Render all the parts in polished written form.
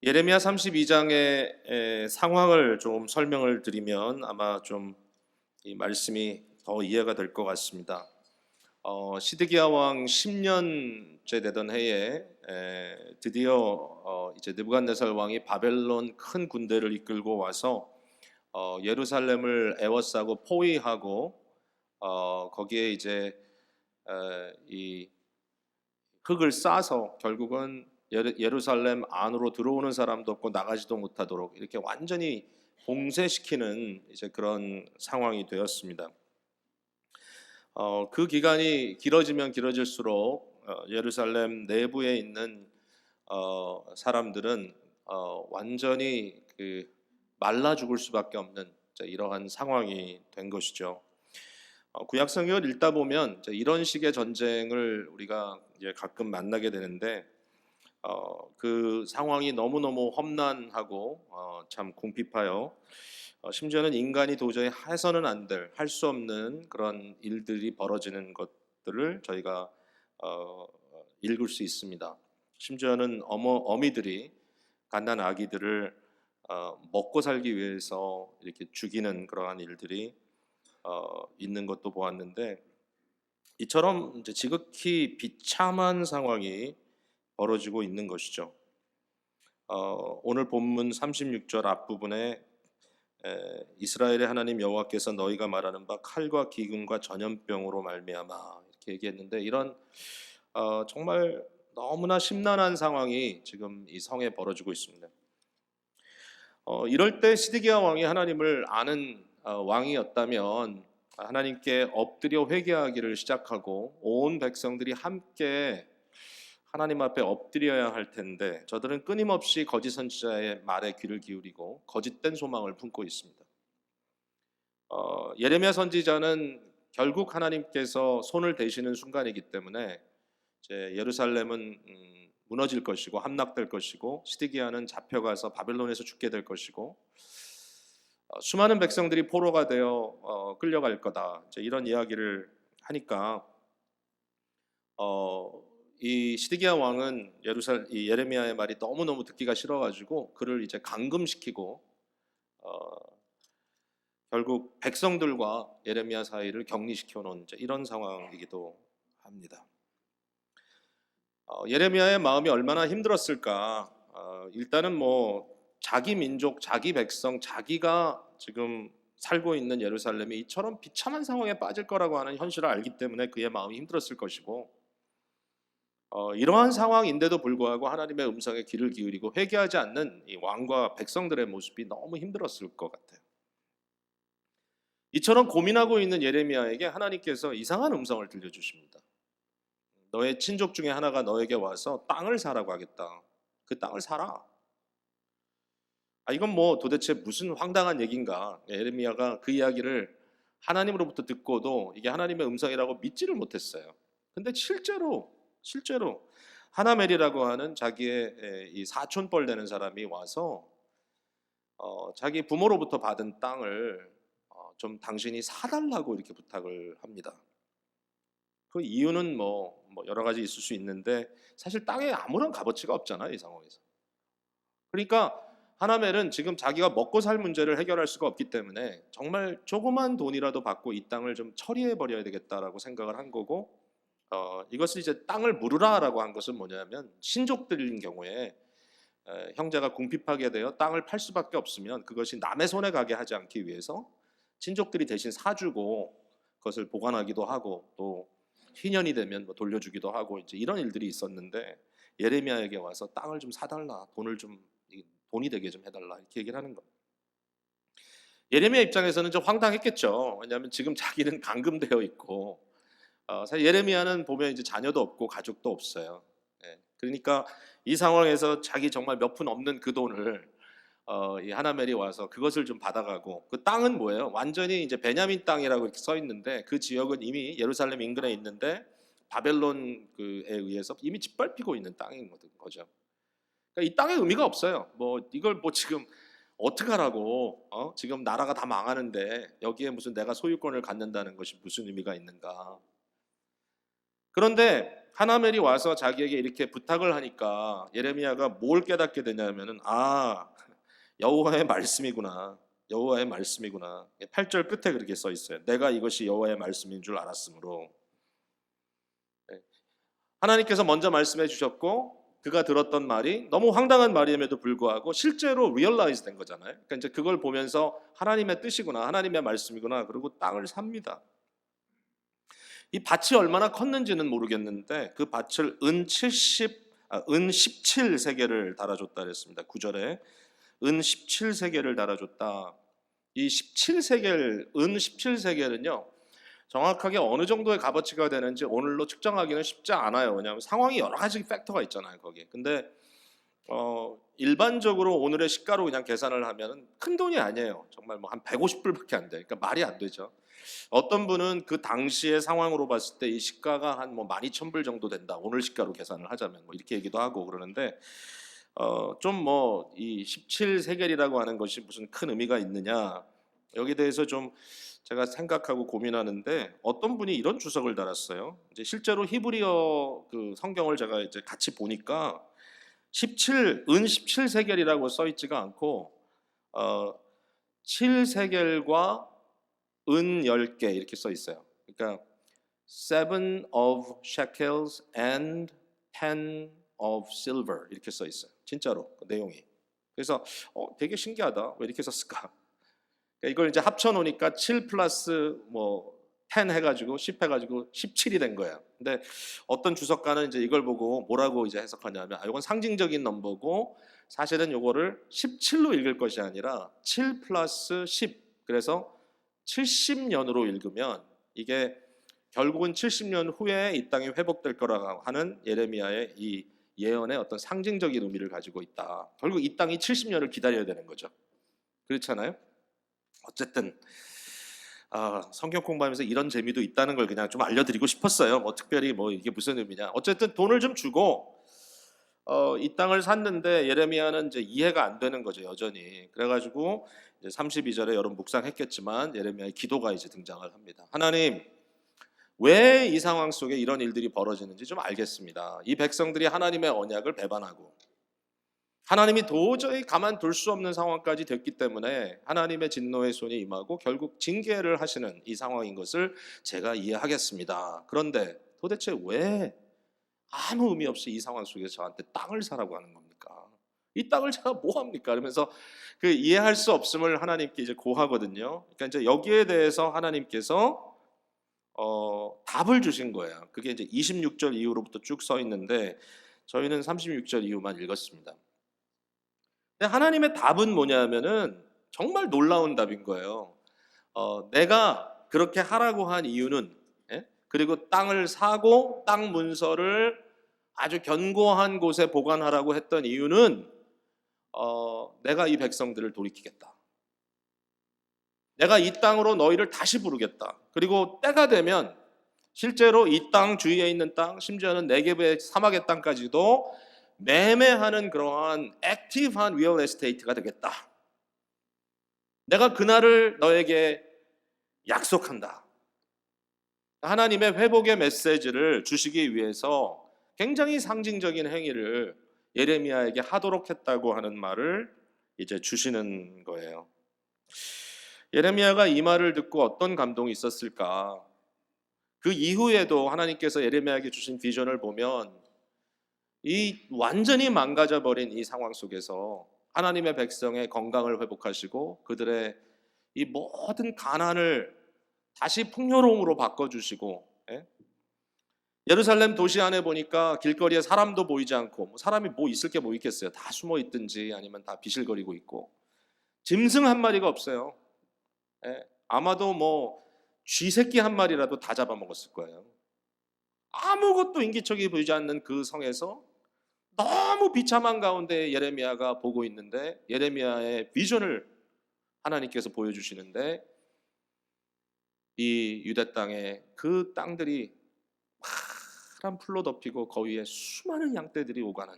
예레미야 32장의 상황을 좀 설명을 드리면 아마 좀 이 말씀이 더 이해가 될 것 같습니다. 시드기야 왕 10년째 되던 해에 드디어 이제 느부갓네살 왕이 바벨론 큰 군대를 이끌고 와서 예루살렘을 에워싸고 포위하고 거기에 이제 이 흙을 싸서 결국은 예루살렘 안으로 들어오는 사람도 없고 나가지도 못하도록 이렇게 완전히 봉쇄시키는 이제 그런 상황이 되었습니다. 그 기간이 길어지면 길어질수록 예루살렘 내부에 있는 사람들은 완전히 그 말라 죽을 수밖에 없는 이러한 상황이 된 것이죠. 구약 성경을 읽다 보면 이런 식의 전쟁을 우리가 이제 가끔 만나게 되는데 그 상황이 너무너무 험난하고 참 궁핍하여 심지어는 인간이 도저히 해서는 안 될, 할 수 없는 그런 일들이 벌어지는 것들을 저희가 읽을 수 있습니다. 심지어는 어미들이 갓난 아기들을 먹고 살기 위해서 이렇게 죽이는 그러한 일들이 있는 것도 보았는데, 이처럼 이제 지극히 비참한 상황이 벌어지고 있는 것이죠. 오늘 본문 36절 앞부분에 이스라엘의 하나님 여호와께서 너희가 말하는 바 칼과 기근과 전염병으로 말미암아 이렇게 얘기했는데, 이런 정말 너무나 심란한 상황이 지금 이 성에 벌어지고 있습니다. 이럴 때 시드기야 왕이 하나님을 아는 왕이었다면 하나님께 엎드려 회개하기를 시작하고 온 백성들이 함께 하나님 앞에 엎드려야 할 텐데, 저들은 끊임없이 거짓 선지자의 말에 귀를 기울이고 거짓된 소망을 품고 있습니다. 예레미야 선지자는 결국 하나님께서 손을 대시는 순간이기 때문에 이제 예루살렘은 무너질 것이고 함락될 것이고 시드기야는 잡혀가서 바벨론에서 죽게 될 것이고 수많은 백성들이 포로가 되어 끌려갈 거다, 이제 이런 이야기를 하니까 이 시드기야 왕은 이 예레미야의 말이 너무너무 듣기가 싫어가지고 그를 이제 감금시키고 결국 백성들과 예레미야 사이를 격리시켜 놓은 이런 상황이기도 합니다. 예레미야의 마음이 얼마나 힘들었을까? 일단은 뭐 자기 민족, 자기 백성, 자기가 지금 살고 있는 예루살렘이 이처럼 비참한 상황에 빠질 거라고 하는 현실을 알기 때문에 그의 마음이 힘들었을 것이고, 이러한 상황인데도 불구하고 하나님의 음성에 귀를 기울이고 회개하지 않는 이 왕과 백성들의 모습이 너무 힘들었을 것 같아요. 이처럼 고민하고 있는 예레미야에게 하나님께서 이상한 음성을 들려주십니다. 너의 친족 중에 하나가 너에게 와서 땅을 사라고 하겠다. 그 땅을 사라. 이건 뭐 도대체 무슨 황당한 얘기인가? 예레미야가 그 이야기를 하나님으로부터 듣고도 이게 하나님의 음성이라고 믿지를 못했어요. 근데 실제로 하나멜이라고 하는 자기의 이 사촌뻘 되는 사람이 와서 자기 부모로부터 받은 땅을 좀 당신이 사달라고 이렇게 부탁을 합니다. 그 이유는 뭐 여러 가지 있을 수 있는데 사실 땅에 아무런 값어치가 없잖아요, 이 상황에서. 그러니까 하나멜은 지금 자기가 먹고 살 문제를 해결할 수가 없기 때문에 정말 조그만 돈이라도 받고 이 땅을 좀 처리해 버려야 되겠다라고 생각을 한 거고, 이것을 이제 땅을 물으라라고 한 것은 뭐냐면 신족들인 경우에 형제가 궁핍하게 되어 땅을 팔 수밖에 없으면 그것이 남의 손에 가게 하지 않기 위해서 친족들이 대신 사주고 그것을 보관하기도 하고 또 희년이 되면 뭐 돌려주기도 하고 이제 이런 일들이 있었는데, 예레미야에게 와서 땅을 좀 사달라, 돈이 되게 좀 해달라 이렇게 얘기를 하는 거예요. 예레미야 입장에서는 좀 황당했겠죠. 왜냐하면 지금 자기는 감금되어 있고 사실 예레미야는 보면 이제 자녀도 없고 가족도 없어요. 그러니까 이 상황에서 자기 정말 몇 푼 없는 그 돈을 이 하나멜이 와서 그것을 좀 받아가고, 그 땅은 뭐예요? 완전히 이제 베냐민 땅이라고 이렇게 써 있는데 그 지역은 이미 예루살렘 인근에 있는데 바벨론에 의해서 이미 짓밟히고 있는 땅인 거죠. 그러니까 이 땅의 의미가 없어요. 뭐 이걸 뭐 지금 어떡하라고? 지금 나라가 다 망하는데 여기에 무슨 내가 소유권을 갖는다는 것이 무슨 의미가 있는가? 그런데 하나멜이 와서 자기에게 이렇게 부탁을 하니까 예레미야가 뭘 깨닫게 되냐면은 여호와의 말씀이구나. 여호와의 말씀이구나. 8절 끝에 그렇게 써 있어요. 내가 이것이 여호와의 말씀인 줄 알았으므로. 하나님께서 먼저 말씀해 주셨고 그가 들었던 말이 너무 황당한 말임에도 불구하고 실제로 리얼라이즈 된 거잖아요. 그러니까 이제 그걸 보면서 하나님의 뜻이구나, 하나님의 말씀이구나, 그리고 땅을 삽니다. 이 밭이 얼마나 컸는지는 모르겠는데 그 밭을 은 17세겔을 달아줬다 그랬습니다. 9절에 은 17세겔을 달아줬다. 이 17세겔, 은 17세겔은요 정확하게 어느 정도의 값어치가 되는지 오늘로 측정하기는 쉽지 않아요. 왜냐하면 상황이 여러 가지 팩터가 있잖아요 거기에. 근데 일반적으로 오늘의 시가로 그냥 계산을 하면 큰 돈이 아니에요. 정말 뭐 한 150불밖에 안 돼. 그러니까 말이 안 되죠. 어떤 분은 그 당시의 상황으로 봤을 때 이 시가가 한 뭐 12,000불 정도 된다. 오늘 시가로 계산을 하자면 뭐 이렇게 얘기도 하고 그러는데 좀 뭐 이 17세겔이라고 하는 것이 무슨 큰 의미가 있느냐 여기에 대해서 좀 제가 생각하고 고민하는데 어떤 분이 이런 주석을 달았어요. 이제 실제로 히브리어 그 성경을 제가 이제 같이 보니까 17은 17세겔이라고 써 있지가 않고 7세겔과 은 10개 이렇게 써 있어요. 그러니까 7 of shekels and 10 of silver 이렇게 써 있어요. 진짜로 그 내용이. 그래서 되게 신기하다. 왜 이렇게 썼을까? 그러니까 이걸 이제 합쳐 놓으니까 7 플러스 뭐 10 해가지고 10 해가지고 17이 된 거예요. 근데 어떤 주석가는 이제 이걸 보고 뭐라고 이제 해석하냐면 이건 상징적인 넘버고 사실은 요거를 17로 읽을 것이 아니라 7 플러스 10 그래서 70년으로 읽으면 이게 결국은 70년 후에 이 땅이 회복될 거라고 하는 예레미야의 이 예언의 어떤 상징적인 의미를 가지고 있다. 결국 이 땅이 70년을 기다려야 되는 거죠. 그렇잖아요. 어쨌든 성경 공부하면서 이런 재미도 있다는 걸 그냥 좀 알려드리고 싶었어요. 뭐 특별히 뭐 이게 무슨 의미냐. 어쨌든 돈을 좀 주고 이 땅을 샀는데 예레미야는 이제 이해가 안 되는 거죠 여전히. 그래가지고 이제 32절에 여러분 묵상했겠지만 예레미야의 기도가 이제 등장을 합니다. 하나님 왜 이 상황 속에 이런 일들이 벌어지는지 좀 알겠습니다. 이 백성들이 하나님의 언약을 배반하고 하나님이 도저히 가만둘 수 없는 상황까지 됐기 때문에 하나님의 진노의 손이 임하고 결국 징계를 하시는 이 상황인 것을 제가 이해하겠습니다. 그런데 도대체 왜 아무 의미 없이 이 상황 속에서 저한테 땅을 사라고 하는 겁니까? 이 땅을 제가 뭐 합니까? 그러면서 그 이해할 수 없음을 하나님께 이제 고하거든요. 그러니까 이제 여기에 대해서 하나님께서 답을 주신 거예요. 그게 이제 26절 이후로부터 쭉 써 있는데 저희는 36절 이후만 읽었습니다. 근데 하나님의 답은 뭐냐면은 정말 놀라운 답인 거예요. 내가 그렇게 하라고 한 이유는 그리고 땅을 사고 땅 문서를 아주 견고한 곳에 보관하라고 했던 이유는 내가 이 백성들을 돌이키겠다. 내가 이 땅으로 너희를 다시 부르겠다. 그리고 때가 되면 실제로 이 땅 주위에 있는 땅, 심지어는 네게브의 사막의 땅까지도 매매하는 그러한 액티브한 리얼 에스테이트가 되겠다. 내가 그날을 너에게 약속한다. 하나님의 회복의 메시지를 주시기 위해서 굉장히 상징적인 행위를 예레미야에게 하도록 했다고 하는 말을 이제 주시는 거예요. 예레미야가 이 말을 듣고 어떤 감동이 있었을까? 그 이후에도 하나님께서 예레미야에게 주신 비전을 보면 이 완전히 망가져 버린 이 상황 속에서 하나님의 백성의 건강을 회복하시고 그들의 이 모든 가난을 다시 풍요로움으로 바꿔주시고 예루살렘 도시 안에 보니까 길거리에 사람도 보이지 않고 사람이 뭐 있을 게 뭐 있겠어요. 다 숨어 있든지 아니면 다 비실거리고 있고 짐승 한 마리가 없어요. 아마도 뭐 쥐새끼 한 마리라도 다 잡아먹었을 거예요. 아무것도 인기척이 보이지 않는 그 성에서 너무 비참한 가운데 예레미야가 보고 있는데 예레미야의 비전을 하나님께서 보여주시는데 이 유대 땅에 그 땅들이 파란 풀로 덮이고 거기에 수많은 양떼들이 오가는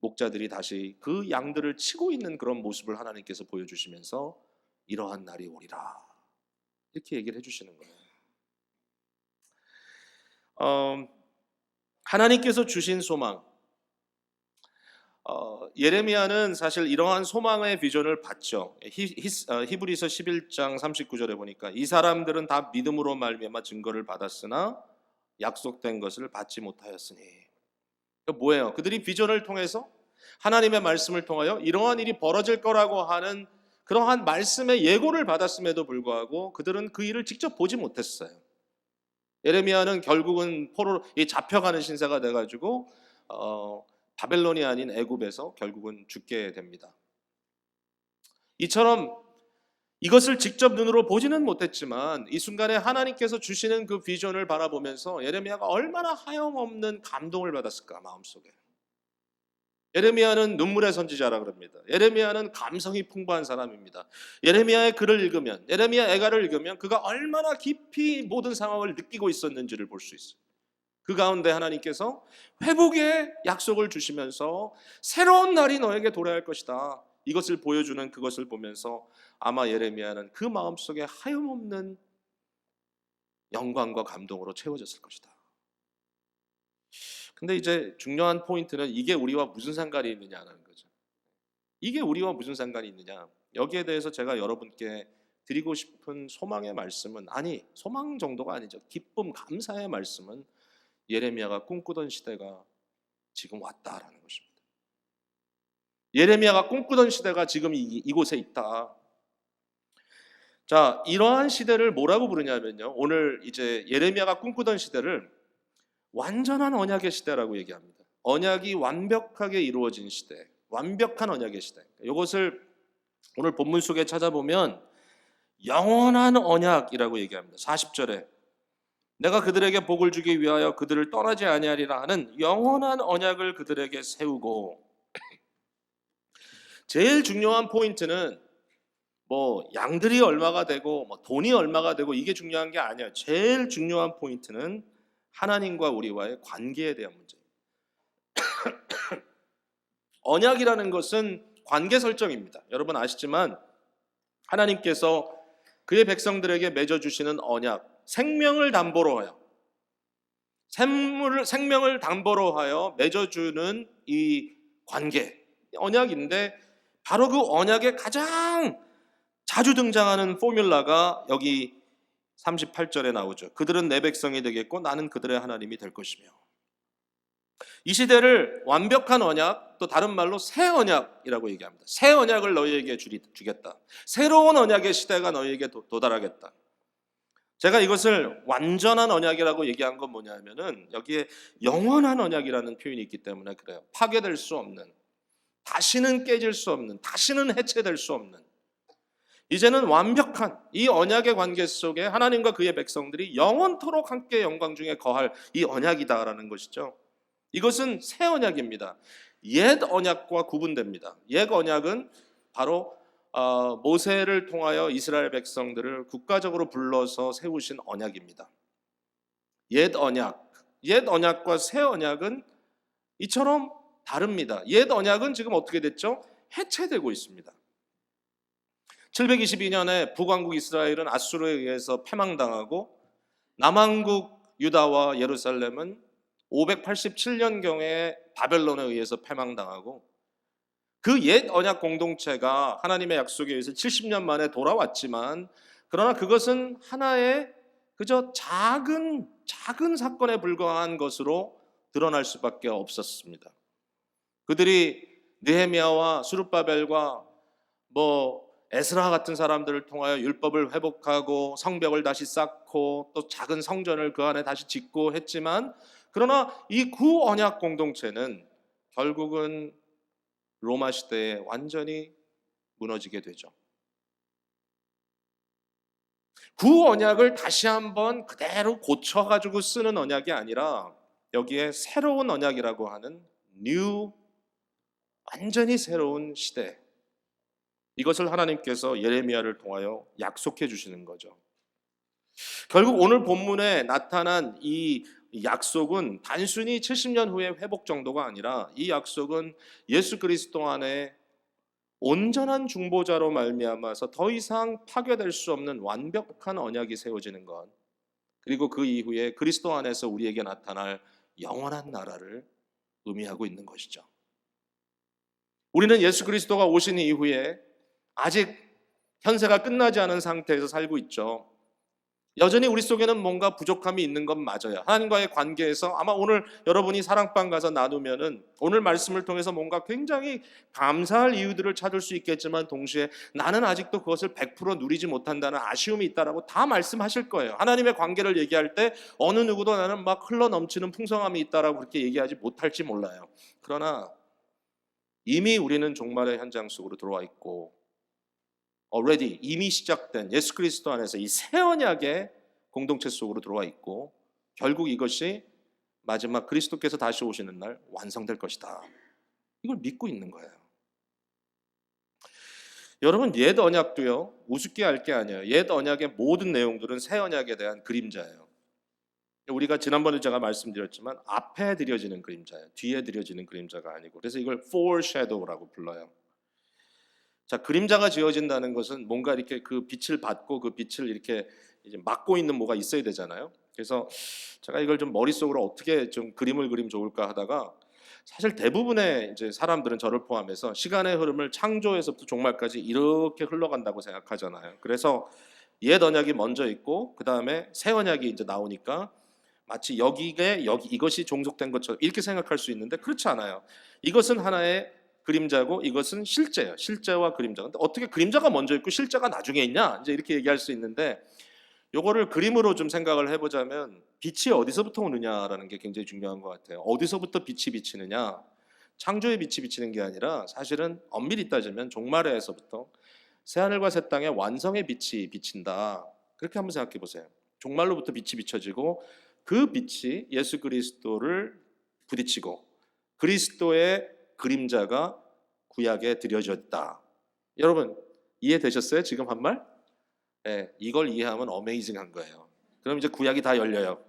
목자들이 다시 그 양들을 치고 있는 그런 모습을 하나님께서 보여주시면서 이러한 날이 오리라 이렇게 얘기를 해주시는 거예요. 하나님께서 주신 소망. 예레미야는 사실 이러한 소망의 비전을 봤죠. 히브리서 11장 39절에 보니까 이 사람들은 다 믿음으로 말미암아 증거를 받았으나 약속된 것을 받지 못하였으니. 뭐예요? 그들이 비전을 통해서 하나님의 말씀을 통하여 이러한 일이 벌어질 거라고 하는 그러한 말씀의 예고를 받았음에도 불구하고 그들은 그 일을 직접 보지 못했어요. 예레미야는 결국은 포로 잡혀가는 신세가 돼가지고 바벨론이 아닌 애굽에서 결국은 죽게 됩니다. 이처럼 이것을 직접 눈으로 보지는 못했지만 이 순간에 하나님께서 주시는 그 비전을 바라보면서 예레미야가 얼마나 하염없는 감동을 받았을까 마음속에. 예레미야는 눈물의 선지자라 그럽니다. 예레미야는 감성이 풍부한 사람입니다. 예레미야의 글을 읽으면, 예레미야 애가를 읽으면 그가 얼마나 깊이 모든 상황을 느끼고 있었는지를 볼 수 있어요. 그 가운데 하나님께서 회복의 약속을 주시면서 새로운 날이 너에게 도래할 것이다. 이것을 보여주는 그것을 보면서 아마 예레미야는 그 마음속에 하염없는 영광과 감동으로 채워졌을 것이다. 근데 이제 중요한 포인트는 이게 우리와 무슨 상관이 있느냐는 거죠. 이게 우리와 무슨 상관이 있느냐. 여기에 대해서 제가 여러분께 드리고 싶은 소망의 말씀은, 아니 소망 정도가 아니죠. 기쁨, 감사의 말씀은 예레미야가 꿈꾸던 시대가 지금 왔다라는 것입니다. 예레미야가 꿈꾸던 시대가 지금 이곳에 있다. 자, 이러한 시대를 뭐라고 부르냐면요, 오늘 이제 예레미야가 꿈꾸던 시대를 완전한 언약의 시대라고 얘기합니다. 언약이 완벽하게 이루어진 시대, 완벽한 언약의 시대. 이것을 오늘 본문 속에 찾아보면 영원한 언약이라고 얘기합니다. 40절에 내가 그들에게 복을 주기 위하여 그들을 떠나지 아니하리라 하는 영원한 언약을 그들에게 세우고. 제일 중요한 포인트는 뭐 양들이 얼마가 되고 뭐 돈이 얼마가 되고 이게 중요한 게 아니에요. 제일 중요한 포인트는 하나님과 우리와의 관계에 대한 문제입니다. 언약이라는 것은 관계 설정입니다. 여러분 아시지만 하나님께서 그의 백성들에게 맺어주시는 언약, 생명을 담보로 하여 생명을 담보로 하여 맺어주는 이 관계, 언약인데 바로 그 언약의 가장 자주 등장하는 포뮬라가 여기 38절에 나오죠. 그들은 내 백성이 되겠고 나는 그들의 하나님이 될 것이며. 이 시대를 완벽한 언약, 또 다른 말로 새 언약이라고 얘기합니다. 새 언약을 너희에게 주겠다. 새로운 언약의 시대가 너희에게 도달하겠다. 제가 이것을 완전한 언약이라고 얘기한 건 뭐냐면은 여기에 영원한 언약이라는 표현이 있기 때문에 그래요. 파괴될 수 없는, 다시는 깨질 수 없는, 다시는 해체될 수 없는, 이제는 완벽한 이 언약의 관계 속에 하나님과 그의 백성들이 영원토록 함께 영광 중에 거할 이 언약이다라는 것이죠. 이것은 새 언약입니다. 옛 언약과 구분됩니다. 옛 언약은 바로 모세를 통하여 이스라엘 백성들을 국가적으로 불러서 세우신 언약입니다. 옛 언약과 새 언약은 이처럼 다릅니다. 옛 언약은 지금 어떻게 됐죠? 해체되고 있습니다. 722년에 북왕국 이스라엘은 아수르에 의해서 패망당하고 남왕국 유다와 예루살렘은 587년경에 바벨론에 의해서 패망당하고 그 옛 언약 공동체가 하나님의 약속에 의해서 70년 만에 돌아왔지만 그러나 그것은 하나의 그저 작은 사건에 불과한 것으로 드러날 수밖에 없었습니다. 그들이 느헤미야와 스룹바벨과 에스라 같은 사람들을 통하여 율법을 회복하고 성벽을 다시 쌓고 또 작은 성전을 그 안에 다시 짓고 했지만 그러나 이 구언약 공동체는 결국은 로마 시대에 완전히 무너지게 되죠. 구언약을 다시 한번 그대로 고쳐가지고 쓰는 언약이 아니라 여기에 새로운 언약이라고 하는 완전히 새로운 시대, 이것을 하나님께서 예레미야를 통하여 약속해 주시는 거죠. 결국 오늘 본문에 나타난 이 약속은 단순히 70년 후의 회복 정도가 아니라 이 약속은 예수 그리스도 안에 온전한 중보자로 말미암아서 더 이상 파괴될 수 없는 완벽한 언약이 세워지는 것, 그리고 그 이후에 그리스도 안에서 우리에게 나타날 영원한 나라를 의미하고 있는 것이죠. 우리는 예수 그리스도가 오신 이후에 아직 현세가 끝나지 않은 상태에서 살고 있죠. 여전히 우리 속에는 뭔가 부족함이 있는 건 맞아요. 하나님과의 관계에서 아마 오늘 여러분이 사랑방 가서 나누면은 오늘 말씀을 통해서 뭔가 굉장히 감사할 이유들을 찾을 수 있겠지만 동시에 나는 아직도 그것을 100% 누리지 못한다는 아쉬움이 있다라고 다 말씀하실 거예요. 하나님의 관계를 얘기할 때 어느 누구도 나는 막 흘러 넘치는 풍성함이 있다라고 그렇게 얘기하지 못할지 몰라요. 그러나 이미 우리는 종말의 현장 속으로 들어와 있고 already 이미 시작된 예수 그리스도 안에서 이 새 언약의 공동체 속으로 들어와 있고 결국 이것이 마지막 그리스도께서 다시 오시는 날 완성될 것이다. 이걸 믿고 있는 거예요. 여러분 옛 언약도요 우습게 할 게 아니에요. 옛 언약의 모든 내용들은 새 언약에 대한 그림자예요. 우리가 지난번에 제가 말씀드렸지만 앞에 드려지는 그림자예요. 뒤에 드려지는 그림자가 아니고 그래서 이걸 foreshadow라고 불러요. 자, 그림자가 지어진다는 것은 뭔가 이렇게 그 빛을 받고 그 빛을 이렇게 이제 막고 있는 뭐가 있어야 되잖아요. 그래서 제가 이걸 좀 머릿속으로 어떻게 좀 그림을 그리면 좋을까 하다가 사실 대부분의 이제 사람들은 저를 포함해서 시간의 흐름을 창조에서부터 종말까지 이렇게 흘러간다고 생각하잖아요. 그래서 옛 언약이 먼저 있고 그 다음에 새 언약이 이제 나오니까 마치 여기에 이것이 종속된 것처럼 이렇게 생각할 수 있는데 그렇지 않아요. 이것은 하나의 그림자고 이것은 실제예요. 실제와 그림자. 근데 어떻게 그림자가 먼저 있고 실제가 나중에 있냐? 이제 이렇게 얘기할 수 있는데 요거를 그림으로 좀 생각을 해보자면 빛이 어디서부터 오느냐라는 게 굉장히 중요한 것 같아요. 어디서부터 빛이 비치느냐? 창조의 빛이 비치는 게 아니라 사실은 엄밀히 따지면 종말에서부터 새하늘과 새 땅의 완성의 빛이 비친다. 그렇게 한번 생각해 보세요. 종말로부터 빛이 비춰지고 그 빛이 예수 그리스도를 부딪히고 그리스도의 그림자가 구약에 드려졌다. 여러분 이해되셨어요? 지금 한 말? 네, 이걸 이해하면 어메이징한 거예요. 그럼 이제 구약이 다 열려요.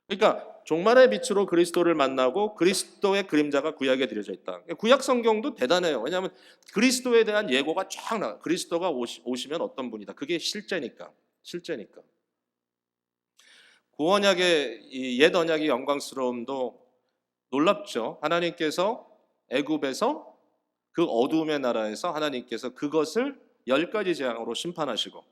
그러니까 종말의 빛으로 그리스도를 만나고 그리스도의 그림자가 구약에 드려져 있다. 구약 성경도 대단해요. 왜냐하면 그리스도에 대한 예고가 쫙 나와요. 그리스도가 오시면 어떤 분이다. 그게 실제니까. 구언약의 이 옛 언약의 영광스러움도 놀랍죠. 하나님께서 애굽에서 그 어두움의 나라에서 하나님께서 그것을 10가지 재앙으로 심판하시고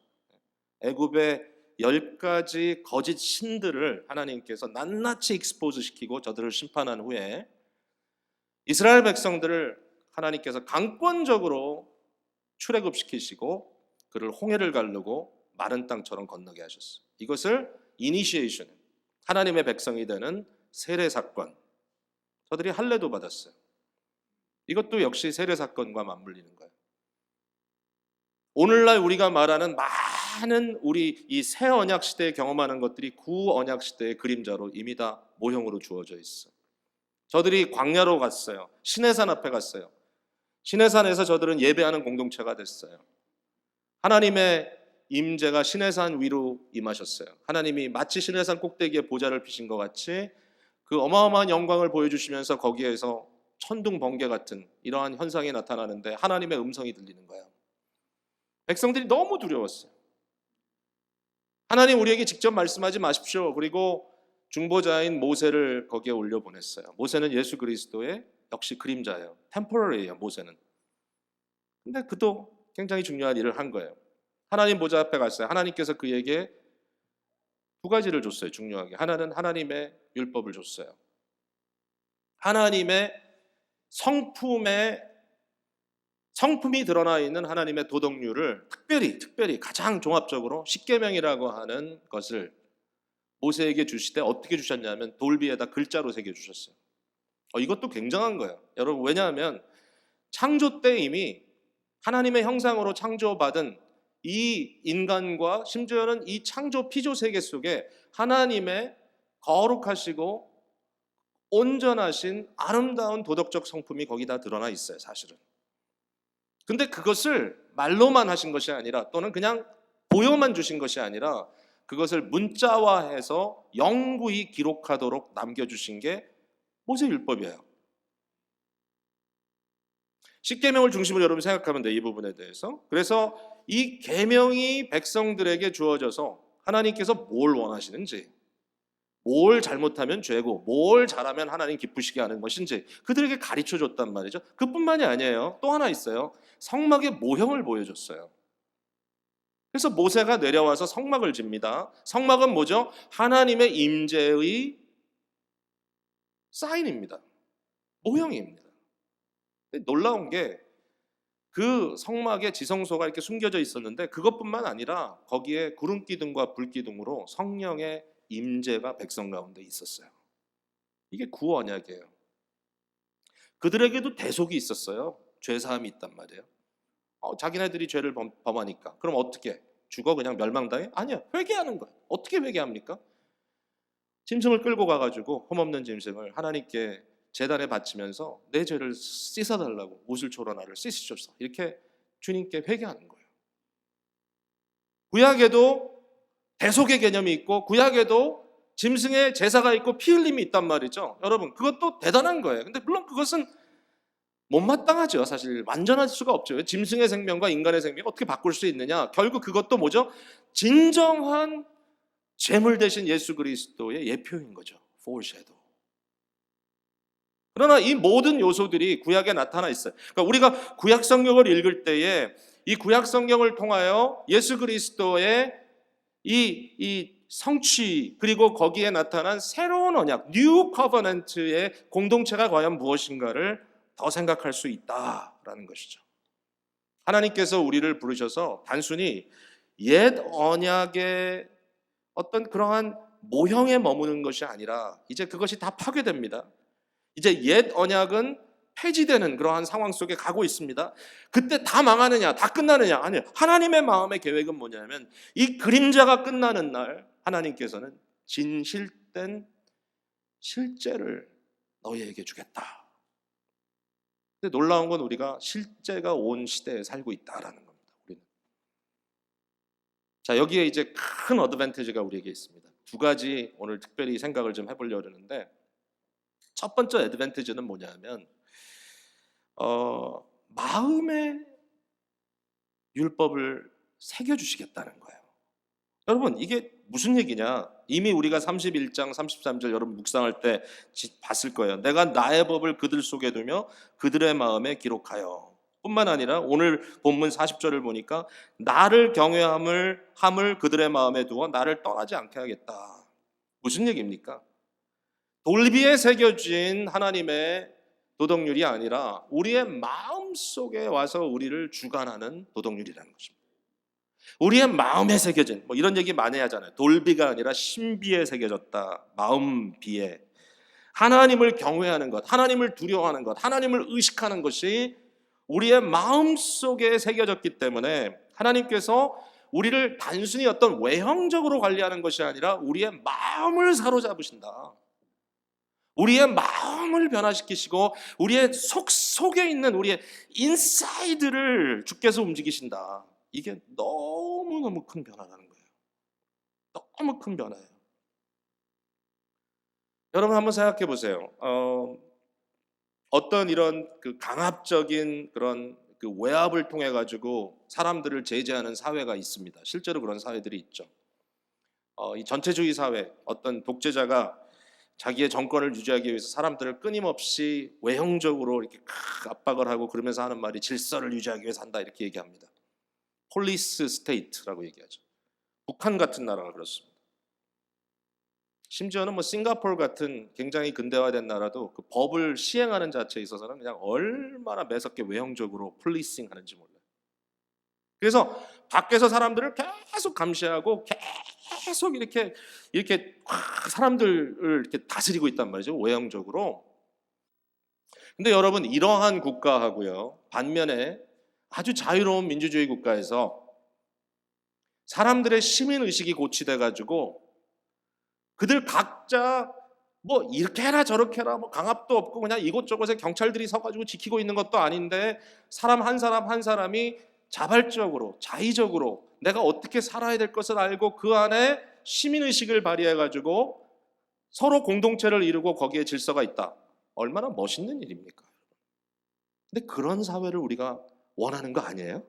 애굽의 10가지 거짓 신들을 하나님께서 낱낱이 익스포즈 시키고 저들을 심판한 후에 이스라엘 백성들을 하나님께서 강권적으로 출애굽시키시고 그를 홍해를 가르고 마른 땅처럼 건너게 하셨어요. 이것을 이니시에이션, 하나님의 백성이 되는 세례 사건. 저들이 할례도 받았어요. 이것도 역시 세례 사건과 맞물리는 거예요. 오늘날 우리가 말하는 많은 우리 이 새 언약 시대에 경험하는 것들이 구 언약 시대의 그림자로 이미 다 모형으로 주어져 있어요. 저들이 광야로 갔어요. 시내산 앞에 갔어요. 시내산에서 저들은 예배하는 공동체가 됐어요. 하나님의 임재가 시내산 위로 임하셨어요. 하나님이 마치 시내산 꼭대기에 보좌를 피신 것 같이 그 어마어마한 영광을 보여주시면서 거기에서 천둥 번개 같은 이러한 현상이 나타나는데 하나님의 음성이 들리는 거예요. 백성들이 너무 두려웠어요. 하나님 우리에게 직접 말씀하지 마십시오. 그리고 중보자인 모세를 거기에 올려보냈어요. 모세는 예수 그리스도의 역시 그림자예요. 템포러리예요. 모세는. 근데 그도 굉장히 중요한 일을 한 거예요. 하나님 보좌 앞에 갔어요. 하나님께서 그에게 두 가지를 줬어요. 중요하게. 하나는 하나님의 율법을 줬어요. 하나님의 성품이 드러나 있는 하나님의 도덕률을 특별히 가장 종합적으로 십계명이라고 하는 것을 모세에게 주시되 어떻게 주셨냐면 돌비에다 글자로 새겨주셨어요. 이것도 굉장한 거예요. 여러분 왜냐하면 창조 때 이미 하나님의 형상으로 창조받은 이 인간과 심지어는 이 창조 피조 세계 속에 하나님의 거룩하시고 온전하신 아름다운 도덕적 성품이 거기다 드러나 있어요. 사실은. 근데 그것을 말로만 하신 것이 아니라 또는 그냥 보여만 주신 것이 아니라 그것을 문자화해서 영구히 기록하도록 남겨주신 게 모세율법이에요. 십계명을 중심으로 여러분 생각하면 돼요. 이 부분에 대해서. 그래서 이 계명이 백성들에게 주어져서 하나님께서 뭘 원하시는지 뭘 잘못하면 죄고 뭘 잘하면 하나님 기쁘시게 하는 것인지 그들에게 가르쳐 줬단 말이죠. 그뿐만이 아니에요. 또 하나 있어요. 성막의 모형을 보여줬어요. 그래서 모세가 내려와서 성막을 집니다. 성막은 뭐죠? 하나님의 임재의 사인입니다. 모형입니다. 놀라운 게 그 성막에 지성소가 이렇게 숨겨져 있었는데 그것뿐만 아니라 거기에 구름 기둥과 불 기둥으로 성령의 임재가 백성 가운데 있었어요. 이게 구원 언약이에요. 그들에게도 대속이 있었어요. 죄 사함이 있단 말이에요. 자기네들이 죄를 범하니까 그럼 어떻게? 죽어 그냥 멸망당해? 아니야. 회개하는 거예요. 어떻게 회개합니까? 짐승을 끌고 가가지고 험없는 짐승을 하나님께 제단에 바치면서 내 죄를 씻어달라고 우슬초로 나를 씻으소서 이렇게 주님께 회개하는 거예요. 구약에도 대속의 개념이 있고 구약에도 짐승의 제사가 있고 피 흘림이 있단 말이죠. 여러분 그것도 대단한 거예요. 근데 물론 그것은 못마땅하죠. 사실 완전할 수가 없죠. 짐승의 생명과 인간의 생명을 어떻게 바꿀 수 있느냐. 결국 그것도 뭐죠? 진정한 제물 대신 예수 그리스도의 예표인 거죠. foreshadow. 그러나 이 모든 요소들이 구약에 나타나 있어요. 그러니까 우리가 구약 성경을 읽을 때에 이 구약 성경을 통하여 예수 그리스도의 이 성취 그리고 거기에 나타난 새로운 언약, 뉴 커버넌트의 공동체가 과연 무엇인가를 더 생각할 수 있다라는 것이죠. 하나님께서 우리를 부르셔서 단순히 옛 언약의 어떤 그러한 모형에 머무는 것이 아니라 이제 그것이 다 파괴됩니다. 이제 옛 언약은 폐지되는 그러한 상황 속에 가고 있습니다. 그때 다 망하느냐, 다 끝나느냐? 아니요. 하나님의 마음의 계획은 뭐냐면 이 그림자가 끝나는 날 하나님께서는 진실된 실제를 너희에게 주겠다. 근데 놀라운 건 우리가 실제가 온 시대에 살고 있다라는 겁니다. 우리는. 자, 여기에 이제 큰 어드밴티지가 우리에게 있습니다. 두 가지 오늘 특별히 생각을 좀 해보려고 하는데 첫 번째 어드밴티지는 뭐냐면 마음에 율법을 새겨주시겠다는 거예요. 여러분 이게 무슨 얘기냐? 이미 우리가 31장 33절 여러분 묵상할 때 봤을 거예요. 내가 나의 법을 그들 속에 두며 그들의 마음에 기록하여 뿐만 아니라 오늘 본문 40절을 보니까 나를 경외함을 그들의 마음에 두어 나를 떠나지 않게 하겠다. 무슨 얘기입니까? 돌비에 새겨진 하나님의 도덕률이 아니라 우리의 마음속에 와서 우리를 주관하는 도덕률이라는 것입니다. 우리의 마음에 새겨진 이런 얘기 많이 하잖아요. 돌비가 아니라 신비에 새겨졌다. 마음비에. 하나님을 경외하는 것, 하나님을 두려워하는 것, 하나님을 의식하는 것이 우리의 마음속에 새겨졌기 때문에 하나님께서 우리를 단순히 어떤 외형적으로 관리하는 것이 아니라 우리의 마음을 사로잡으신다. 우리의 마음을 변화시키시고 우리의 속에 있는 우리의 인사이드를 주께서 움직이신다. 이게 너무너무 큰 변화라는 거예요. 너무 큰 변화예요. 여러분 한번 생각해 보세요. 어떤 이런 그 강압적인 그런 그 외압을 통해 가지고 사람들을 제재하는 사회가 있습니다. 실제로 그런 사회들이 있죠. 이 전체주의 사회, 어떤 독재자가 자기의 정권을 유지하기 위해서 사람들을 끊임없이 외형적으로 이렇게 압박을 하고 그러면서 하는 말이 질서를 유지하기 위해서 한다 이렇게 얘기합니다. 폴리스 스테이트라고 얘기하죠. 북한 같은 나라가 그렇습니다. 심지어는 싱가포르 같은 굉장히 근대화된 나라도 그 법을 시행하는 자체에 있어서는 그냥 얼마나 매섭게 외형적으로 폴리싱하는지 몰라요. 그래서 밖에서 사람들을 계속 감시하고 계속 이렇게 사람들을 이렇게 다스리고 있단 말이죠. 외형적으로. 근데 여러분 이러한 국가하고요. 반면에 아주 자유로운 민주주의 국가에서 사람들의 시민 의식이 고취돼 가지고 그들 각자 이렇게 해라 저렇게 해라 강압도 없고 그냥 이곳저곳에 경찰들이 서가지고 지키고 있는 것도 아닌데 사람 한 사람이 자발적으로 자의적으로 내가 어떻게 살아야 될 것을 알고 그 안에 시민의식을 발휘해가지고 서로 공동체를 이루고 거기에 질서가 있다. 얼마나 멋있는 일입니까? 근데 그런 사회를 우리가 원하는 거 아니에요?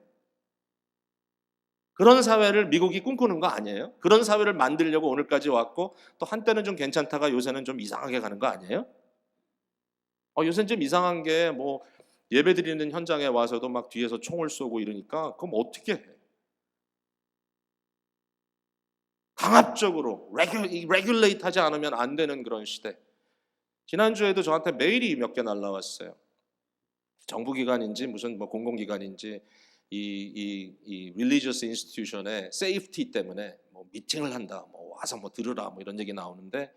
그런 사회를 미국이 꿈꾸는 거 아니에요? 그런 사회를 만들려고 오늘까지 왔고 또 한때는 좀 괜찮다가 요새는 좀 이상하게 가는 거 아니에요? 요새는 좀 이상한 게 뭐 예배 드리는 현장에 와서도 막 뒤에서 총을 쏘고 이러니까 그럼 어떻게 해? 강압적으로 레귤레이트 하지 않으면 안 되는 그런 시대. 지난주에도 저한테 메일이 몇 개 날라왔어요. 정부기관인지 무슨 뭐 공공기관인지 이 religious institution의 safety 때문에 뭐 미팅을 한다, 뭐 와서 뭐 들으라, 뭐 이런 얘기 나오는데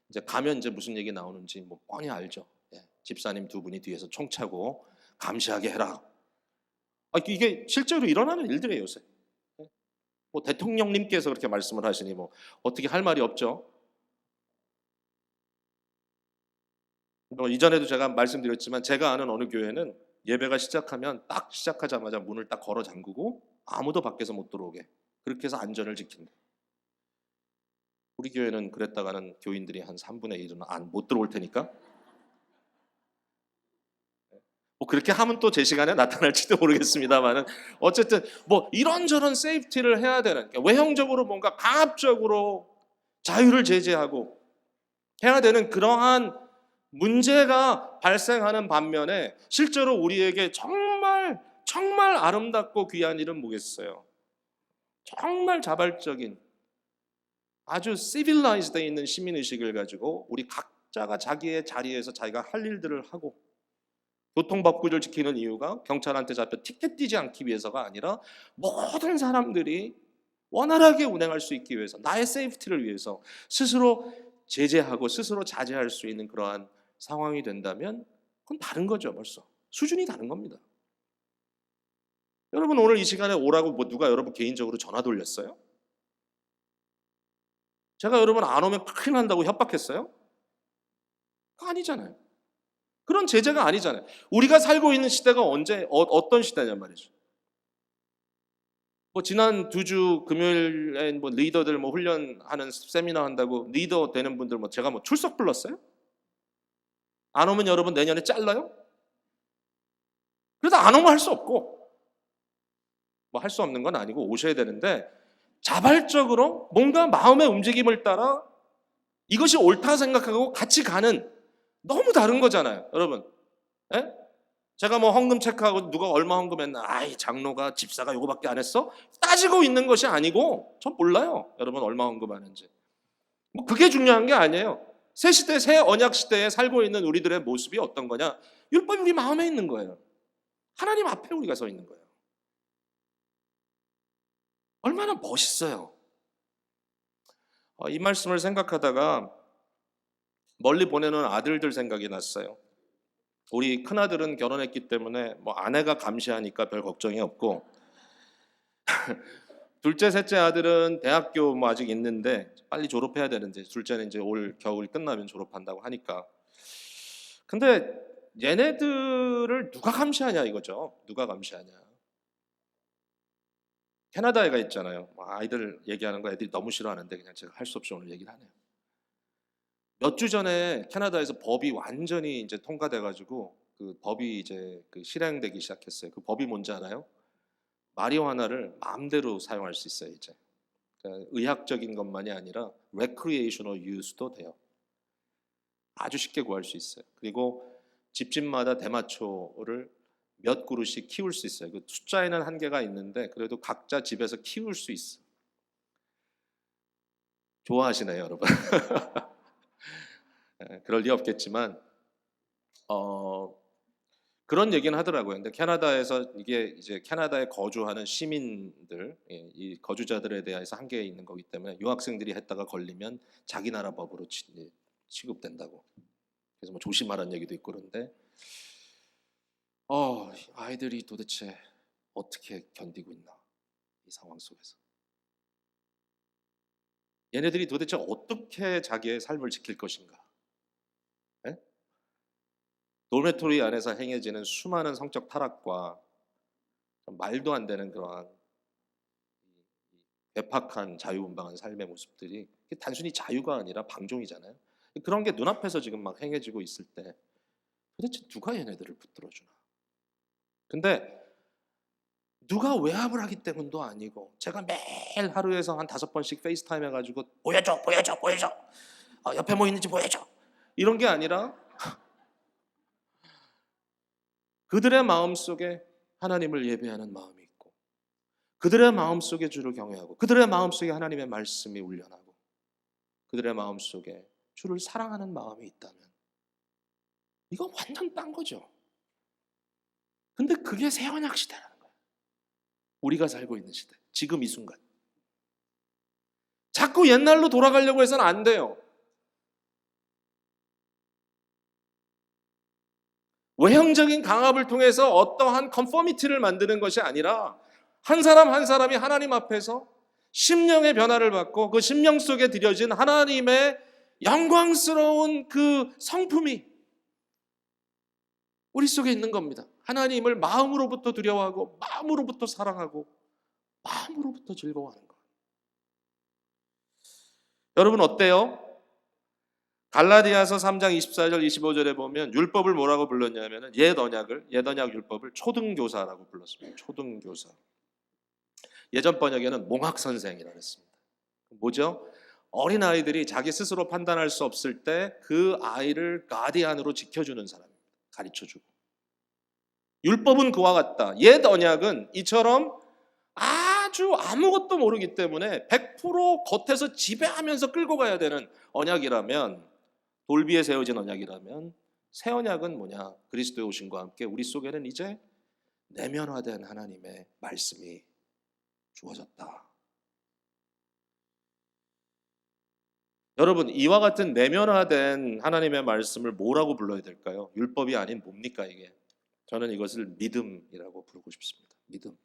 이제 가면 이제 무슨 얘기 나오는지 뭐 뻔히 알죠. 예, 집사님 두 분이 뒤에서 총 차고 감시하게 해라. 이게 실제로 일어나는 일들이에요 요새. 예, 뭐 대통령님께서 그렇게 말씀을 하시니 뭐 어떻게 할 말이 없죠. 이전에도 제가 말씀드렸지만 제가 아는 어느 교회는 예배가 시작하면 딱 시작하자마자 문을 딱 걸어 잠그고 아무도 밖에서 못 들어오게 그렇게 해서 안전을 지킨다. 우리 교회는 그랬다가는 교인들이 한 3분의 1은 못 들어올 테니까 뭐 그렇게 하면 또 제 시간에 나타날지도 모르겠습니다만은 어쨌든 뭐 이런저런 세이프티를 해야 되는, 그러니까 외형적으로 뭔가 강압적으로 자유를 제재하고 해야 되는 그러한 문제가 발생하는 반면에 실제로 우리에게 정말 정말 아름답고 귀한 일은 뭐겠어요? 정말 자발적인 아주 시빌라이즈되어 있는 시민의식을 가지고 우리 각자가 자기의 자리에서 자기가 할 일들을 하고 교통법규를 지키는 이유가 경찰한테 잡혀 티켓 띄지 않기 위해서가 아니라 모든 사람들이 원활하게 운행할 수 있기 위해서 나의 세이프티를 위해서 스스로 제재하고 스스로 자제할 수 있는 그러한 상황이 된다면 그건 다른 거죠. 벌써 수준이 다른 겁니다. 여러분 오늘 이 시간에 오라고 뭐 누가 여러분 개인적으로 전화 돌렸어요? 제가 여러분 안 오면 큰일 난다고 협박했어요? 그거 아니잖아요. 그런 제재가 아니잖아요. 우리가 살고 있는 시대가 언제 어떤 시대냐 말이죠. 뭐 지난 2주 금요일에 뭐 리더들 뭐 훈련하는 세미나 한다고 리더 되는 분들 뭐 제가 뭐 출석 불렀어요? 안 오면 여러분 내년에 잘라요? 그래도 안 오면 할 수 없고 뭐 할 수 없는 건 아니고 오셔야 되는데 자발적으로 뭔가 마음의 움직임을 따라 이것이 옳다 생각하고 같이 가는 너무 다른 거잖아요, 여러분. 예? 제가 뭐 헌금 체크하고 누가 얼마 헌금했나, 아이 장로가 집사가 요거밖에 안 했어? 따지고 있는 것이 아니고 전 몰라요, 여러분 얼마 헌금하는지. 뭐 그게 중요한 게 아니에요. 새 시대, 새 언약 시대에 살고 있는 우리들의 모습이 어떤 거냐? 율법이 우리 마음에 있는 거예요. 하나님 앞에 우리가 서 있는 거예요. 얼마나 멋있어요. 이 말씀을 생각하다가 멀리 보내는 아들들 생각이 났어요. 우리 큰아들은 결혼했기 때문에 뭐 아내가 감시하니까 별 걱정이 없고 둘째, 셋째 아들은 대학교 뭐 아직 있는데 빨리 졸업해야 되는데 둘째는 이제 올 겨울 끝나면 졸업한다고 하니까 근데 얘네들을 누가 감시하냐 이거죠. 누가 감시하냐. 캐나다 애가 있잖아요. 아이들 얘기하는 거 애들이 너무 싫어하는데 그냥 제가 할 수 없이 오늘 얘기를 하네요. 몇 주 전에 캐나다에서 법이 완전히 이제 통과돼 가지고 그 법이 이제 그 실행되기 시작했어요. 그 법이 뭔지 알아요? 마리화나를 마음대로 사용할 수 있어요, 이제. 그러니까 의학적인 것만이 아니라 recreational use도 돼요. 아주 쉽게 구할 수 있어요. 그리고 집집마다 대마초를 몇 그루씩 키울 수 있어요. 그 숫자에는 한계가 있는데 그래도 각자 집에서 키울 수 있어요. 좋아하시네요, 여러분. 그럴 리 없겠지만 그런 얘기는 하더라고요. 근데 캐나다에서 이게 이제 캐나다에 거주하는 시민들, 이 거주자들에 대해서 한계가 있는 거기 때문에 유학생들이 했다가 걸리면 자기 나라 법으로 취급된다고. 그래서 뭐 조심하라는 얘기도 있고 그런데 아이들이 도대체 어떻게 견디고 있나 이 상황 속에서 얘네들이 도대체 어떻게 자기의 삶을 지킬 것인가? 예? 도메토리 안에서 행해지는 수많은 성적 타락과 말도 안 되는 그러한 괴팍한 자유분방한 삶의 모습들이 단순히 자유가 아니라 방종이잖아요. 그런 게 눈앞에서 지금 막 행해지고 있을 때 도대체 누가 얘네들을 붙들어 주나? 근데 누가 외압을 하기 때문도 아니고 제가 매일 하루에서 한 5번씩 페이스타임 해가지고 보여줘 보여줘 보여줘 옆에 뭐 있는지 보여줘 이런 게 아니라 그들의 마음속에 하나님을 예배하는 마음이 있고 그들의 마음속에 주를 경외하고 그들의 마음속에 하나님의 말씀이 울려나고 그들의 마음속에 주를 사랑하는 마음이 있다면 이건 완전 딴 거죠. 근데 그게 새 언약 시대라는 거예요. 우리가 살고 있는 시대, 지금 이 순간. 자꾸 옛날로 돌아가려고 해서는 안 돼요. 외형적인 강압을 통해서 어떠한 컨포미티를 만드는 것이 아니라 한 사람 한 사람이 하나님 앞에서 심령의 변화를 받고 그 심령 속에 들여진 하나님의 영광스러운 그 성품이 우리 속에 있는 겁니다. 하나님을 마음으로부터 두려워하고 마음으로부터 사랑하고 마음으로부터 즐거워하는 것. 여러분 어때요? 갈라디아서 3장 24절 25절에 보면 율법을 뭐라고 불렀냐면 옛 언약 율법을 초등교사라고 불렀습니다. 초등교사. 예전 번역에는 몽학선생이라고 했습니다. 뭐죠? 어린아이들이 자기 스스로 판단할 수 없을 때 그 아이를 가디안으로 지켜주는 사람입니다. 가르쳐주고. 율법은 그와 같다. 옛 언약은 이처럼 아주 아무것도 모르기 때문에 100% 겉에서 지배하면서 끌고 가야 되는 언약이라면, 돌비에 세워진 언약이라면, 새 언약은 뭐냐? 그리스도의 오심과 함께 우리 속에는 이제 내면화된 하나님의 말씀이 주어졌다. 여러분, 이와 같은 내면화된 하나님의 말씀을 뭐라고 불러야 될까요? 율법이 아닌 뭡니까 이게? 저는 이것을 믿음이라고 부르고 싶습니다. 믿음.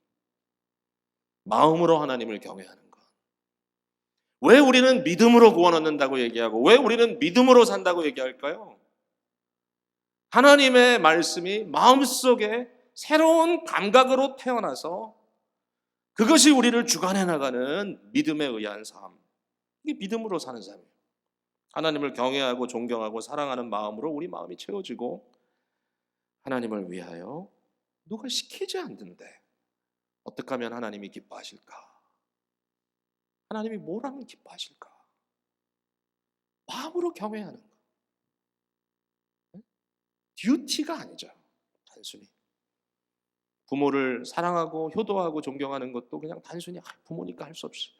마음으로 하나님을 경외하는 것. 왜 우리는 믿음으로 구원 얻는다고 얘기하고 왜 우리는 믿음으로 산다고 얘기할까요? 하나님의 말씀이 마음속에 새로운 감각으로 태어나서 그것이 우리를 주관해 나가는 믿음에 의한 삶. 이게 믿음으로 사는 삶이에요. 하나님을 경외하고 존경하고 사랑하는 마음으로 우리 마음이 채워지고 하나님을 위하여 누가 시키지 않는데 어떻게 하면 하나님이 기뻐하실까? 하나님이 뭘 하면 기뻐하실까? 마음으로 경외하는 거. 듀티가 아니죠. 단순히. 부모를 사랑하고 효도하고 존경하는 것도 그냥 단순히 부모니까 할 수 없이.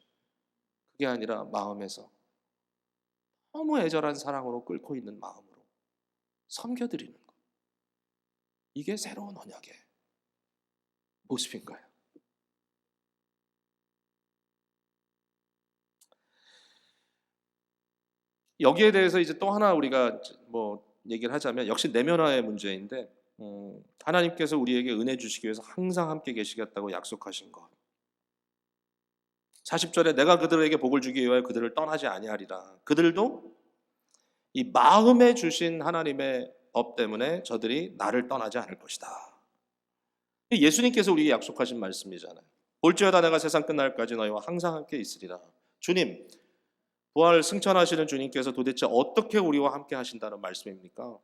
그게 아니라 마음에서 너무 애절한 사랑으로 끓고 있는 마음으로 섬겨드리는 것. 이게 새로운 언약의 모습인가요? 여기에 대해서 이제 또 하나 우리가 뭐 얘기를 하자면 역시 내면화의 문제인데 하나님께서 우리에게 은혜 주시기 위해서 항상 함께 계시겠다고 약속하신 것. 40절에 내가 그들에게 복을 주기 위하여 그들을 떠나지 아니하리라. 그들도 이 마음에 주신 하나님의 법 때문에 저들이 나를 떠나지 않을 것이다. 예수님께서 우리에게 약속하신 말씀이잖아요. 볼지어다 내가 세상 끝날까지 너희와 항상 함께 있으리라. 주님, 부활 승천하시는 주님께서 도대체 어떻게 우리와 함께 하신다는 말씀입니까?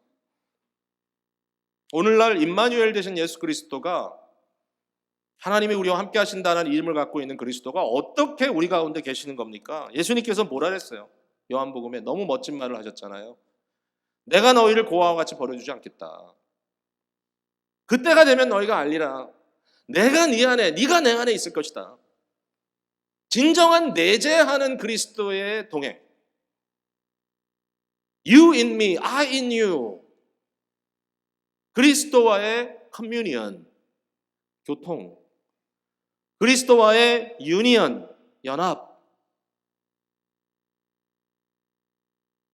오늘날 임마누엘 되신 예수 그리스도가, 하나님이 우리와 함께 하신다는 이름을 갖고 있는 그리스도가 어떻게 우리 가운데 계시는 겁니까? 예수님께서 뭐라 그랬어요? 요한복음에 너무 멋진 말을 하셨잖아요. 내가 너희를 고아와 같이 버려주지 않겠다. 그때가 되면 너희가 알리라. 내가 네 안에, 네가 내 안에 있을 것이다. 진정한 내재하는 그리스도의 동행. You in me, I in you. 그리스도와의 커뮤니언, 교통. 그리스도와의 유니언, 연합.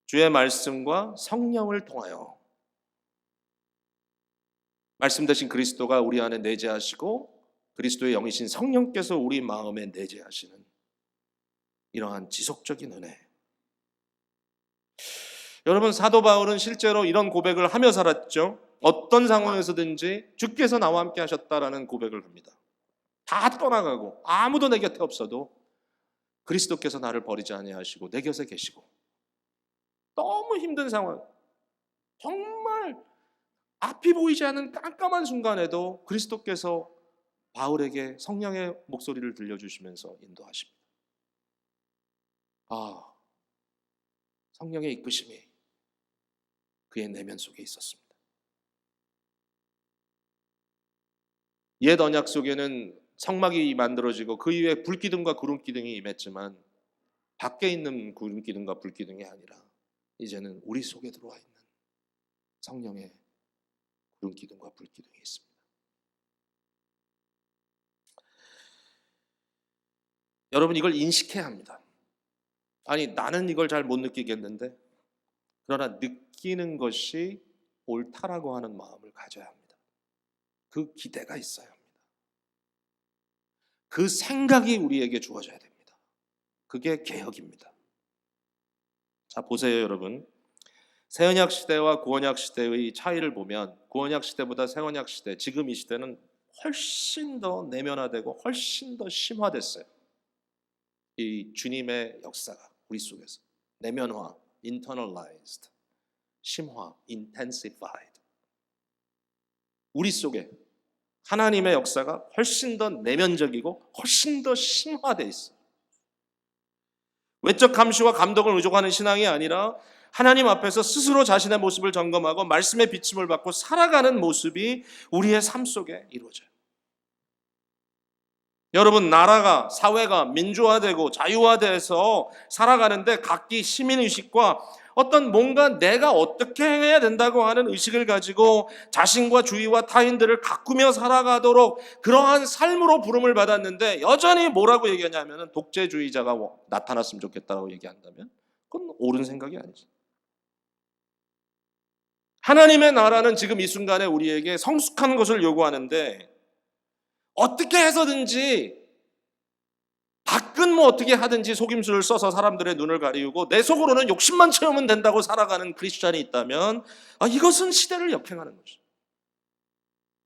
주의 말씀과 성령을 통하여 말씀 되신 그리스도가 우리 안에 내재하시고 그리스도의 영이신 성령께서 우리 마음에 내재하시는 이러한 지속적인 은혜. 여러분, 사도 바울은 실제로 이런 고백을 하며 살았죠. 어떤 상황에서든지 주께서 나와 함께 하셨다라는 고백을 합니다. 다 떠나가고 아무도 내 곁에 없어도 그리스도께서 나를 버리지 아니하시고 내 곁에 계시고, 너무 힘든 상황, 정말 앞이 보이지 않는 깜깜한 순간에도 그리스도께서 바울에게 성령의 목소리를 들려주시면서 인도하십니다. 성령의 이끄심이 그의 내면 속에 있었습니다. 옛 언약 속에는 성막이 만들어지고 그 위에 불기둥과 구름기둥이 임했지만 밖에 있는 구름기둥과 불기둥이 아니라 이제는 우리 속에 들어와 있는 성령의 구름기둥과 불기둥이 있습니다. 여러분, 이걸 인식해야 합니다. 아니, 나는 이걸 잘 못 느끼겠는데, 그러나 느끼는 것이 옳다라고 하는 마음을 가져야 합니다. 그 기대가 있어야 합니다. 그 생각이 우리에게 주어져야 됩니다. 그게 개혁입니다. 자, 보세요, 여러분. 새언약 시대와 구언약 시대의 차이를 보면 구언약 시대보다 새언약 시대, 지금 이 시대는 훨씬 더 내면화되고 훨씬 더 심화됐어요. 이 주님의 역사가 우리 속에서 내면화, internalized, 심화, intensified. 우리 속에 하나님의 역사가 훨씬 더 내면적이고 훨씬 더 심화되어 있어요. 외적 감시와 감동을 의존하는 신앙이 아니라 하나님 앞에서 스스로 자신의 모습을 점검하고 말씀의 비침을 받고 살아가는 모습이 우리의 삶 속에 이루어져요. 여러분, 나라가, 사회가 민주화되고 자유화돼서 살아가는데 각기 시민의식과 어떤 뭔가 내가 어떻게 해야 된다고 하는 의식을 가지고 자신과 주위와 타인들을 가꾸며 살아가도록 그러한 삶으로 부름을 받았는데 여전히 뭐라고 얘기하냐면 독재주의자가 나타났으면 좋겠다고 얘기한다면 그건 옳은 생각이 아니죠. 하나님의 나라는 지금 이 순간에 우리에게 성숙한 것을 요구하는데 어떻게 해서든지 밖은 뭐 어떻게 하든지 속임수를 써서 사람들의 눈을 가리우고 내 속으로는 욕심만 채우면 된다고 살아가는 크리스찬이 있다면 이것은 시대를 역행하는 거죠.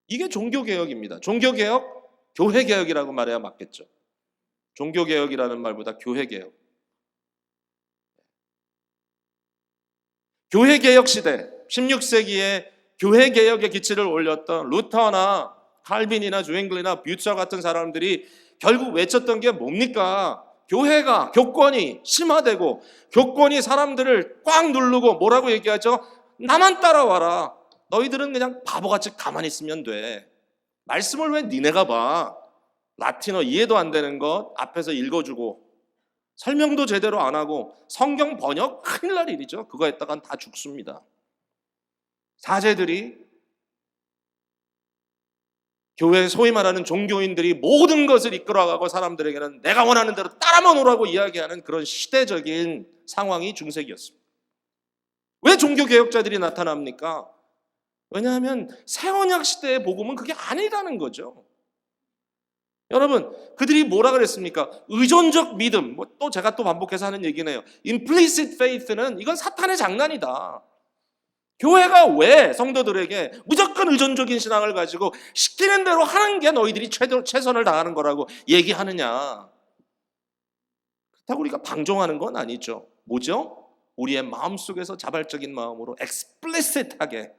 이게 종교개혁입니다. 종교개혁, 교회개혁이라고 말해야 맞겠죠. 종교개혁이라는 말보다 교회개혁. 교회개혁 시대, 16세기에 교회개혁의 기치를 올렸던 루터나 칼빈이나 주앵글이나 뷰처 같은 사람들이 결국 외쳤던 게 뭡니까? 교회가, 교권이 심화되고 교권이 사람들을 꽉 누르고 뭐라고 얘기하죠? 나만 따라와라. 너희들은 그냥 바보같이 가만히 있으면 돼. 말씀을 왜 니네가 봐? 라틴어 이해도 안 되는 것 앞에서 읽어주고 설명도 제대로 안 하고 성경 번역 큰일 날 일이죠. 그거 했다간 다 죽습니다. 사제들이 교회 소위 말하는 종교인들이 모든 것을 이끌어가고 사람들에게는 내가 원하는 대로 따라만 오라고 이야기하는 그런 시대적인 상황이 중세기였습니다. 왜 종교개혁자들이 나타납니까? 왜냐하면 새언약 시대의 복음은 그게 아니라는 거죠. 여러분, 그들이 뭐라 그랬습니까? 의존적 믿음, 또 제가 또 반복해서 하는 얘기네요. implicit faith는 이건 사탄의 장난이다. 교회가 왜 성도들에게 무조건 의존적인 신앙을 가지고 시키는 대로 하는 게 너희들이 최선을 다하는 거라고 얘기하느냐. 그렇다고 우리가 방종하는 건 아니죠. 뭐죠? 우리의 마음속에서 자발적인 마음으로 explicit하게,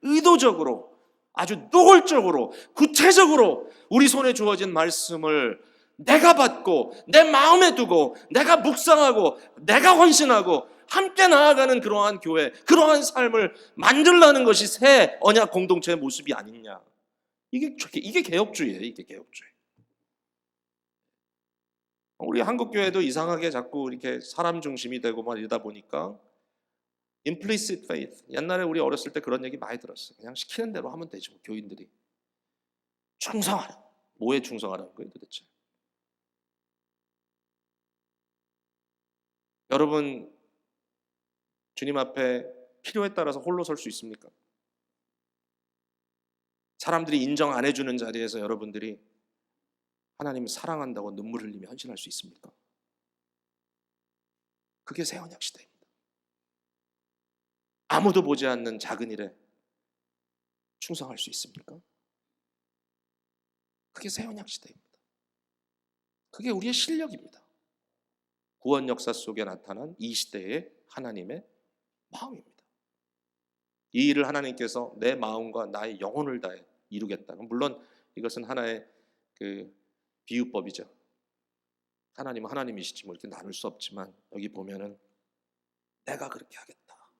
의도적으로, 아주 노골적으로, 구체적으로 우리 손에 주어진 말씀을 내가 받고 내 마음에 두고 내가 묵상하고 내가 헌신하고 함께 나아가는 그러한 교회, 그러한 삶을 만들라는 것이 새 언약 공동체의 모습이 아니냐. 이게 개혁주의예요. 이게 개혁주의. 우리 한국 교회도 이상하게 자꾸 이렇게 사람 중심이 되고 막 이러다 보니까 implicit faith. 옛날에 우리 어렸을 때 그런 얘기 많이 들었어요. 그냥 시키는 대로 하면 되지 뭐, 교인들이. 충성하라. 뭐에 충성하라는 거예요 도대체? 여러분, 주님 앞에 필요에 따라서 홀로 설 수 있습니까? 사람들이 인정 안 해주는 자리에서 여러분들이 하나님을 사랑한다고 눈물 흘리며 헌신할 수 있습니까? 그게 새 언약 시대입니다. 아무도 보지 않는 작은 일에 충성할 수 있습니까? 그게 새 언약 시대입니다. 그게 우리의 실력입니다. 구원 역사 속에 나타난 이 시대의 하나님의 마음입니다. 이 일을 하나님께서 내 마음과 나의 영혼을 다해 이루겠다는, 물론 이것은 하나의 그 비유법이죠. 하나님은 하나님이시지 뭐 이렇게 나눌 수 없지만 여기 보면은 내가 그렇게 하겠다.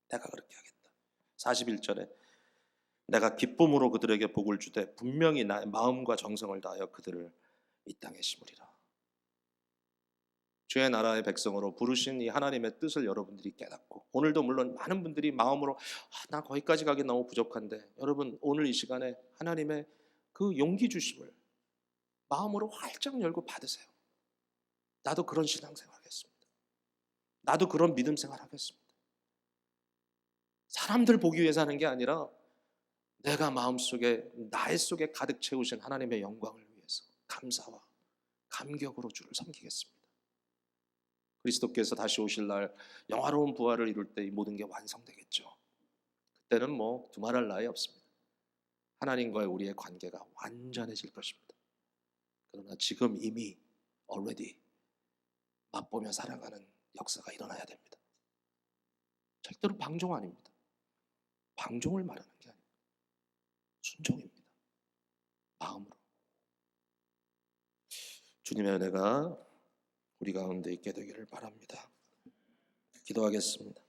내가 그렇게 하겠다. 41절에 내가 기쁨으로 그들에게 복을 주되 분명히 나의 마음과 정성을 다하여 그들을 이 땅에 심으리라. 주의 나라의 백성으로 부르신 이 하나님의 뜻을 여러분들이 깨닫고, 오늘도 물론 많은 분들이 마음으로 나 거기까지 가기 너무 부족한데, 여러분 오늘 이 시간에 하나님의 그 용기 주심을 마음으로 활짝 열고 받으세요. 나도 그런 신앙생활 하겠습니다. 나도 그런 믿음 생활 하겠습니다. 사람들 보기 위해서 하는 게 아니라 내가 마음속에 나의 속에 가득 채우신 하나님의 영광을 위해서 감사와 감격으로 주를 섬기겠습니다. 그리스도께서 다시 오실 날 영화로운 부활을 이룰 때 이 모든 게 완성되겠죠. 그때는 뭐 두말할 나위 없습니다. 하나님과의 우리의 관계가 완전해질 것입니다. 그러나 지금 이미 already 맛보며 살아가는 역사가 일어나야 됩니다. 절대로 방종 아닙니다. 방종을 말하는 게 아닙니다. 순종입니다. 마음으로. 주님의 은혜가 우리 가운데 있게 되기를 바랍니다. 기도하겠습니다.